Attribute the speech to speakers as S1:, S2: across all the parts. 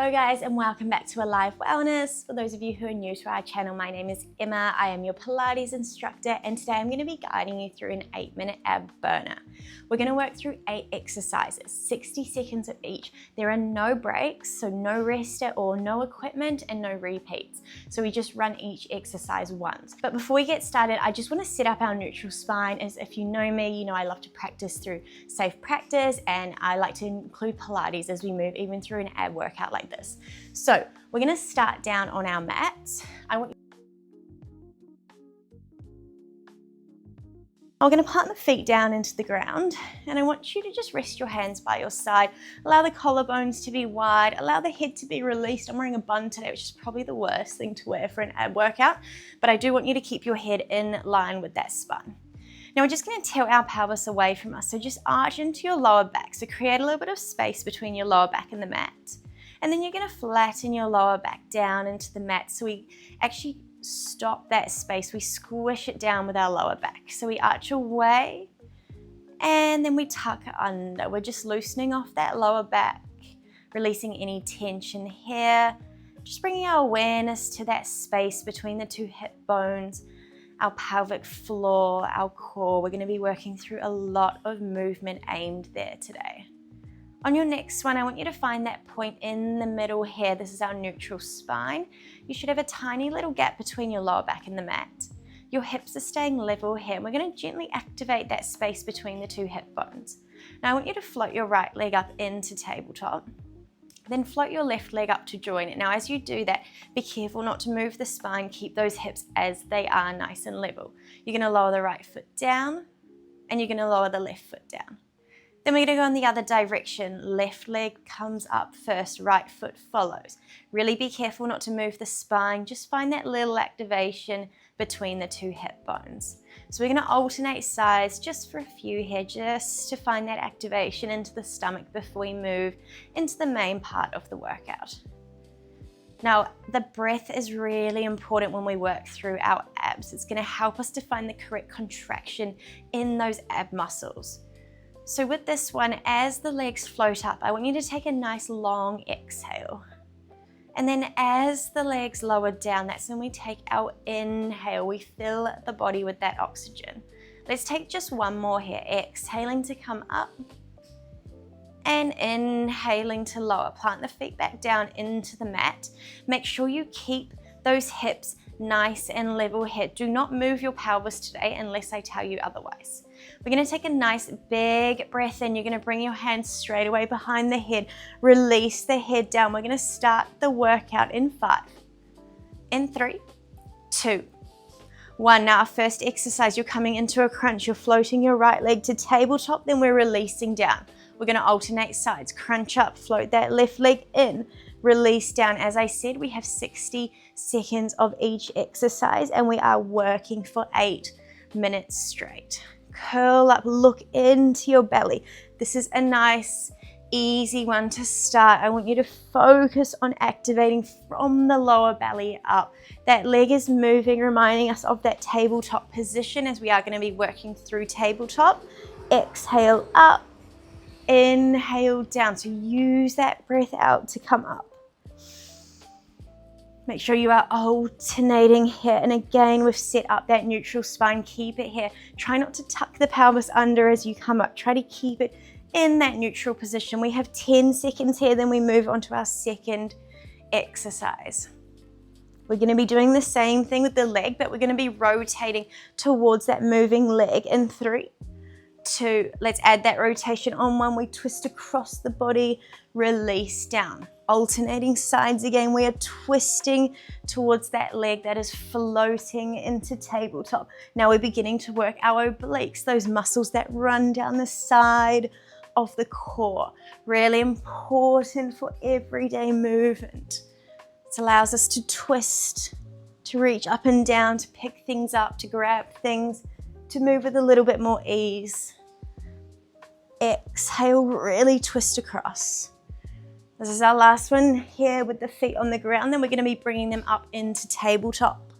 S1: Hello guys, and welcome back to Alive Wellness. For those of you who are new to our channel, my name is Emma. I am your Pilates instructor, and today I'm going to be guiding you through an 8-minute ab burner. We're going to work through 8 exercises, 60 seconds of each. There are no breaks, so no rest at all, no equipment and no repeats. So we just run each exercise once. But before we get started, I just want to set up our neutral spine. As if you know me, you know I love to practice through safe practice, and I like to include Pilates as we move even through an ab workout like this. So we're going to start down on our mats. I'm going to plant the feet down into the ground, and I want you to just rest your hands by your side. Allow the collarbones to be wide, allow the head to be released. I'm wearing a bun today, which is probably the worst thing to wear for an ab workout, but I do want you to keep your head in line with that spine. Now we're just going to tilt our pelvis away from us, so just arch into your lower back. So create a little bit of space between your lower back and the mat. And then you're going to flatten your lower back down into the mat, so we actually stop that space. We squish it down with our lower back. So we arch away and then we tuck under. We're just loosening off that lower back, releasing any tension here. Just bringing our awareness to that space between the two hip bones, our pelvic floor, our core. We're going to be working through a lot of movement aimed there today. On your next one, I want you to find that point in the middle here. This is our neutral spine. You should have a tiny little gap between your lower back and the mat. Your hips are staying level here, and we're going to gently activate that space between the two hip bones. Now I want you to float your right leg up into tabletop. Then float your left leg up to join it. Now as you do that, be careful not to move the spine. Keep those hips as they are, nice and level. You're going to lower the right foot down, and you're going to lower the left foot down. Then we're going to go in the other direction. Left leg comes up first, right foot follows. Really be careful not to move the spine. Just find that little activation between the two hip bones. So we're going to alternate sides just for a few here, just to find that activation into the stomach before we move into the main part of the workout. Now, the breath is really important when we work through our abs. It's going to help us to find the correct contraction in those ab muscles. So with this one, as the legs float up, I want you to take a nice long exhale. And then as the legs lower down, that's when we take our inhale. We fill the body with that oxygen. Let's take just one more here. Exhaling to come up and inhaling to lower. Plant the feet back down into the mat. Make sure you keep those hips nice and level here. Do not move your pelvis today unless I tell you otherwise. We're going to take a nice big breath in. You're going to bring your hands straight away behind the head. Release the head down. We're going to start the workout in 5, in 3, 2, 1. Now our first exercise, you're coming into a crunch. You're floating your right leg to tabletop, then we're releasing down. We're going to alternate sides. Crunch up, float that left leg in, release down. As I said, we have 60 seconds of each exercise, and we are working for 8 minutes straight. Curl up, look into your belly. This is a nice, easy one to start. I want you to focus on activating from the lower belly up. That leg is moving, reminding us of that tabletop position as we are going to be working through tabletop. Exhale up, inhale down. So use that breath out to come up. Make sure you are alternating here. And again, we've set up that neutral spine. Keep it here. Try not to tuck the pelvis under as you come up. Try to keep it in that neutral position. We have 10 seconds here, then we move on to our second exercise. We're going to be doing the same thing with the leg, but we're going to be rotating towards that moving leg in 3, 2. Let's add that rotation on 1. We twist across the body, release down. Alternating sides again, we are twisting towards that leg that is floating into tabletop. Now we're beginning to work our obliques, those muscles that run down the side of the core. Really important for everyday movement. It allows us to twist, to reach up and down, to pick things up, to grab things, to move with a little bit more ease. Exhale, really twist across. This is our last one here with the feet on the ground. Then we're going to be bringing them up into tabletop.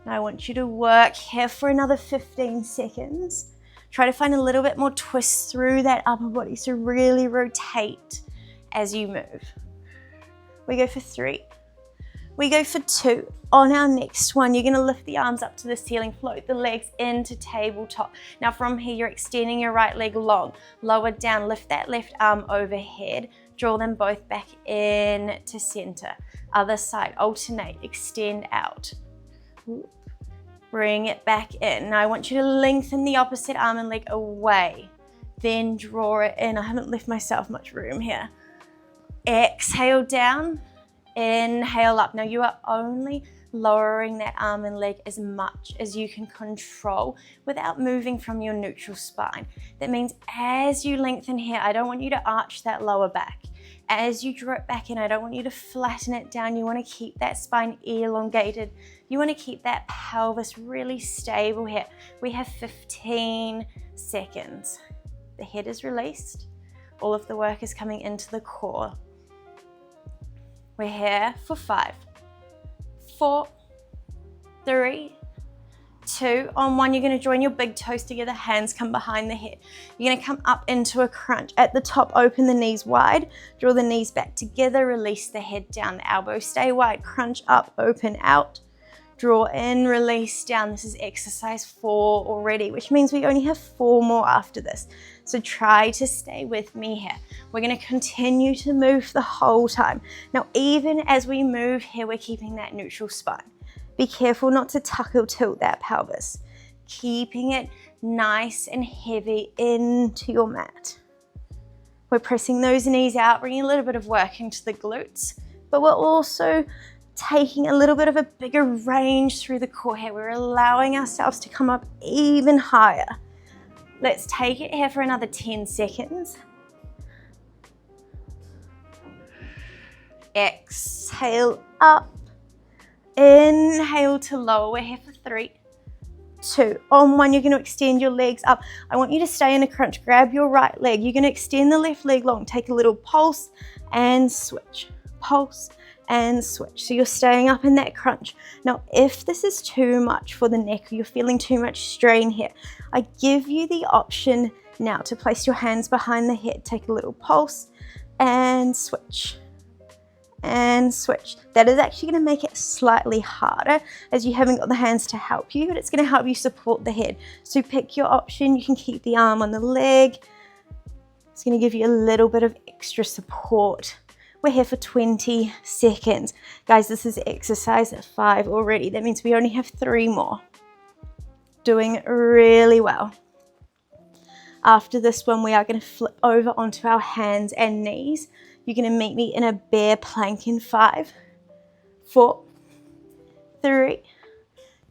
S1: Now I want you to work here for another 15 seconds. Try to find a little bit more twist through that upper body. So really rotate as you move. We go for 3. We go for 2. On our next one, you're gonna lift the arms up to the ceiling, float the legs into tabletop. Now from here, you're extending your right leg long, lower down, lift that left arm overhead, draw them both back in to center. Other side, alternate, extend out. Bring it back in. Now I want you to lengthen the opposite arm and leg away, then draw it in. I haven't left myself much room here. Exhale down, inhale up. Now you are only lowering that arm and leg as much as you can control without moving from your neutral spine. That means as you lengthen here, I don't want you to arch that lower back. As you draw it back in, I don't want you to flatten it down. You want to keep that spine elongated. You want to keep that pelvis really stable here. We have 15 seconds. The head is released. All of the work is coming into the core. We're here for 5, 4, 3, 2. On 1, you're going to join your big toes together, hands come behind the head. You're going to come up into a crunch. At the top, open the knees wide, draw the knees back together, release the head down, the elbows stay wide, crunch up, open out, draw in, release down. This is exercise 4 already, which means we only have 4 more after this. So try to stay with me here. We're going to continue to move the whole time. Now, even as we move here, we're keeping that neutral spine. Be careful not to tuck or tilt that pelvis. Keeping it nice and heavy into your mat. We're pressing those knees out, bringing a little bit of work into the glutes, but we're also taking a little bit of a bigger range through the core here. We're allowing ourselves to come up even higher. Let's take it here for another 10 seconds. Exhale up. Inhale to lower. We're here for 3, 2. On 1, you're going to extend your legs up. I want you to stay in a crunch. Grab your right leg. You're going to extend the left leg long. Take a little pulse and switch. Pulse and switch. So you're staying up in that crunch. Now, if this is too much for the neck, or you're feeling too much strain here, I give you the option now to place your hands behind the head. Take a little pulse and switch. And switch. That is actually going to make it slightly harder as you haven't got the hands to help you, but it's going to help you support the head. So pick your option. You can keep the arm on the leg. It's going to give you a little bit of extra support. We're here for 20 seconds. Guys, this is exercise 5 already. That means we only have 3 more. Doing really well. After this one, we are going to flip over onto our hands and knees. You're going to meet me in a bear plank in 5, 4, 3,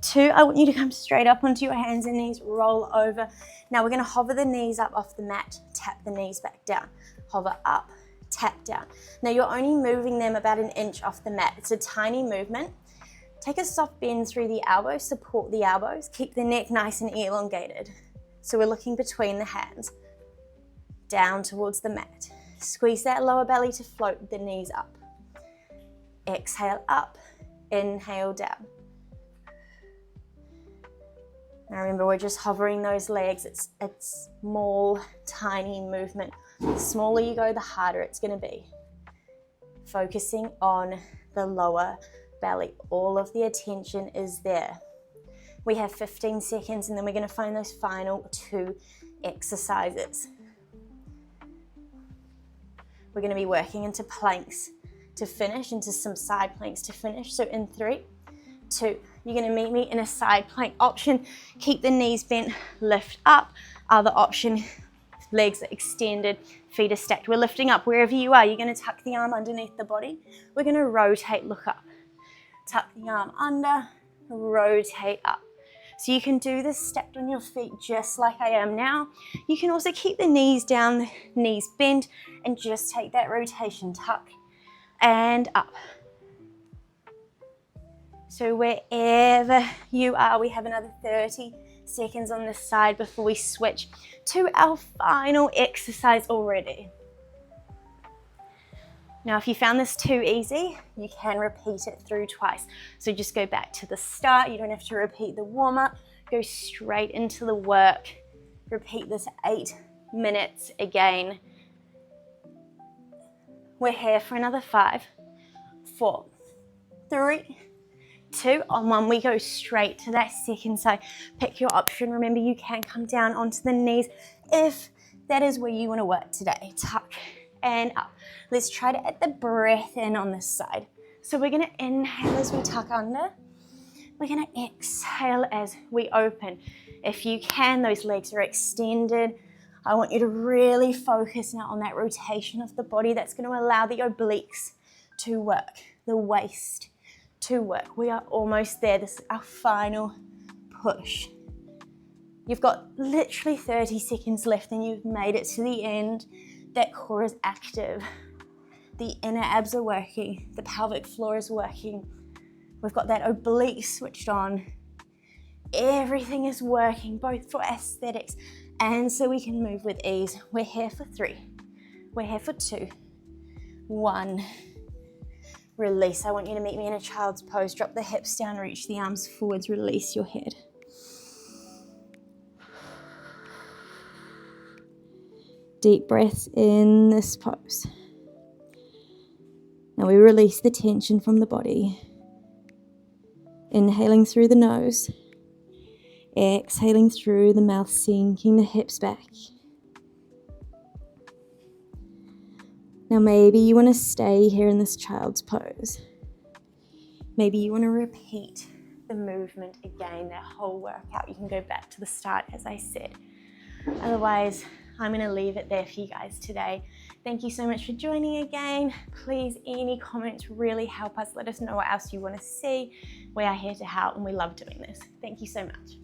S1: 2. I want you to come straight up onto your hands and knees, roll over. Now we're going to hover the knees up off the mat, tap the knees back down, hover up, tap down. Now you're only moving them about 1 inch off the mat. It's a tiny movement. Take a soft bend through the elbows, support the elbows, keep the neck nice and elongated. So we're looking between the hands, down towards the mat. Squeeze that lower belly to float the knees up. Exhale up, inhale down. Now remember, we're just hovering those legs. It's a small, tiny movement. The smaller you go, the harder it's going to be. Focusing on the lower belly. All of the attention is there. We have 15 seconds and then we're going to find those final 2 exercises. We're going to be working into planks to finish, into some side planks to finish. So in 3, 2, you're going to meet me in a side plank option. Keep the knees bent, lift up. Other option, legs are extended, feet are stacked. We're lifting up wherever you are. You're going to tuck the arm underneath the body. We're going to rotate, look up. Tuck the arm under, rotate up. So you can do this stepped on your feet just like I am now. You can also keep the knees down, the knees bent, and just take that rotation, tuck and up. So wherever you are, we have another 30 seconds on this side before we switch to our final exercise already. Now, if you found this too easy, you can repeat it through twice. So just go back to the start. You don't have to repeat the warm-up. Go straight into the work. Repeat this 8 minutes again. We're here for another 5, 4, 3, 2. On 1, we go straight to that second side. Pick your option. Remember, you can come down onto the knees if that is where you want to work today. Tuck and up. Let's try to add the breath in on this side. So we're going to inhale as we tuck under. We're going to exhale as we open. If you can, those legs are extended. I want you to really focus now on that rotation of the body. That's going to allow the obliques to work, the waist to work. We are almost there. This is our final push. You've got literally 30 seconds left and you've made it to the end. That core is active. The inner abs are working. The pelvic floor is working. We've got that oblique switched on. Everything is working, both for aesthetics and so we can move with ease. We're here for 3. We're here for 2. 1. Release. I want you to meet me in a child's pose. Drop the hips down, reach the arms forwards, release your head. Deep breaths in this pose. Now we release the tension from the body. Inhaling through the nose. Exhaling through the mouth, sinking the hips back. Now maybe you want to stay here in this child's pose. Maybe you want to repeat the movement again, that whole workout. You can go back to the start as I said. Otherwise, I'm going to leave it there for you guys today. Thank you so much for joining again. Please, any comments really help us. Let us know what else you want to see. We are here to help and we love doing this. Thank you so much.